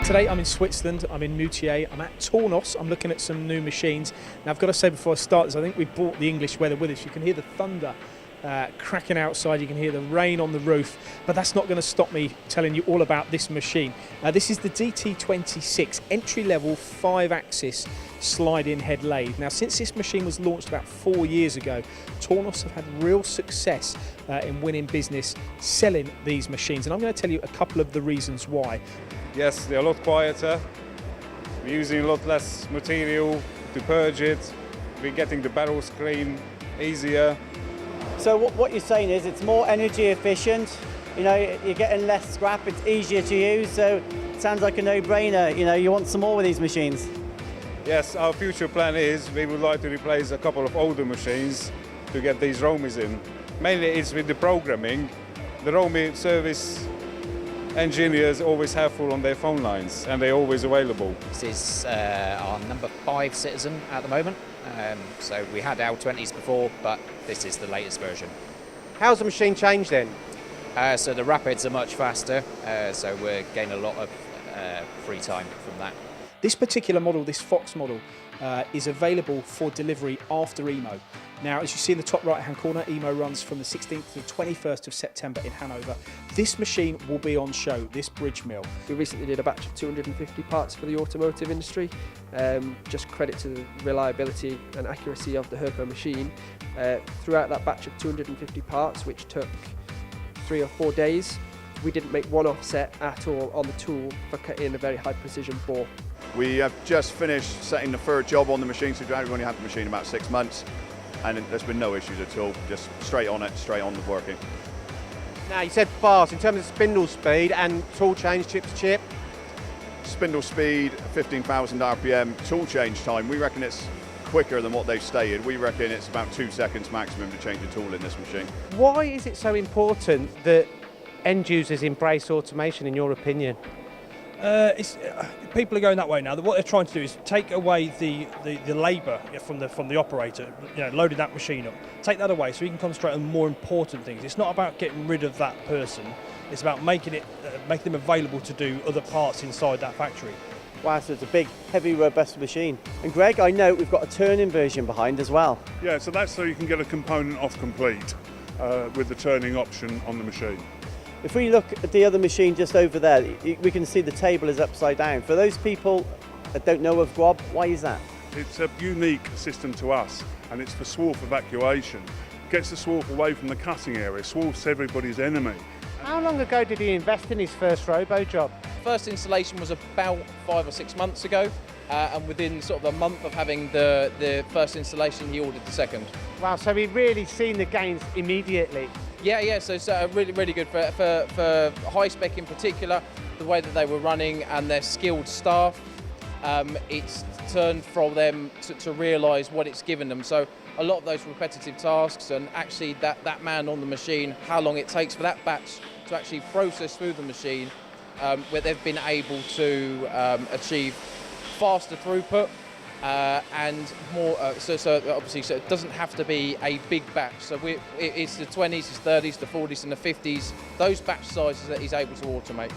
Today I'm in Switzerland, I'm in Moutier, I'm at Tornos, I'm looking at some new machines. Now I've got to say before I start this, I think we brought the English weather with us. You can hear the thunder cracking outside, you can hear the rain on the roof, but that's not going to stop me telling you all about this machine. This is the DT26 entry-level 5-axis slide-in head lathe. Now since this machine was launched about 4 years ago, Tornos have had real success in winning business selling these machines, and I'm going to tell you a couple of the reasons why. Yes, they're a lot quieter, we're using a lot less material to purge it, we're getting the barrels clean easier. So what you're saying is it's more energy efficient, you know, you're getting less scrap, it's easier to use, so it sounds like a no-brainer, you know, you want some more with these machines. Yes, our future plan is we would like to replace a couple of older machines to get these Romies in. Mainly it's with the programming. The Romie service engineers always have full on their phone lines and they're always available. This is our number 5 Citizen at the moment. So we had L20s before, but this is the latest version. How's the machine changed then? So the Rapids are much faster, so we're getting a lot of free time from that. This particular model, this Fox model, is available for delivery after EMO. Now, as you see in the top right-hand corner, EMO runs from the 16th to the 21st of September in Hanover. This machine will be on show, this bridge mill. We recently did a batch of 250 parts for the automotive industry. Just credit to the reliability and accuracy of the Hurco machine. Throughout that batch of 250 parts, which took 3 or 4 days, we didn't make one offset at all on the tool for cutting a very high precision bore. We have just finished setting the third job on the machine, so we've only had the machine about 6 months, and there's been no issues at all, just straight on it, straight on the working. Now you said fast in terms of spindle speed and tool change chip to chip. Spindle speed, 15,000 RPM, tool change time, we reckon it's quicker than what they've stated. We reckon it's about 2 seconds maximum to change a tool in this machine. Why is it so important that end users embrace automation, in your opinion? People are going that way now. What they're trying to do is take away the labour from the operator, you know, loading that machine up. Take that away so we can concentrate on more important things. It's not about getting rid of that person. It's about making them available to do other parts inside that factory. Wow, so it's a big, heavy, robust machine. And Greg, I know we've got a turning version behind as well. Yeah, so that's so you can get a component off complete with the turning option on the machine. If we look at the other machine just over there, we can see the table is upside down. For those people that don't know of Grob, why is that? It's a unique system to us, and it's for swarf evacuation. Gets the swarf away from the cutting area. Swarf's everybody's enemy. How long ago did he invest in his first robo job? First installation was about 5 or 6 months ago, and within sort of a month of having the first installation, he ordered the second. Wow, so we've really seen the gains immediately. Yeah, so it's really good for high spec in particular, the way that they were running and their skilled staff. It's turned for them to realise what it's given them. So a lot of those repetitive tasks and actually that man on the machine, how long it takes for that batch to actually process through the machine, where they've been able to achieve faster throughput and more. So obviously, so it doesn't have to be a big batch. So it's the 20s, the 30s, the 40s, and the 50s. Those batch sizes that he's able to automate.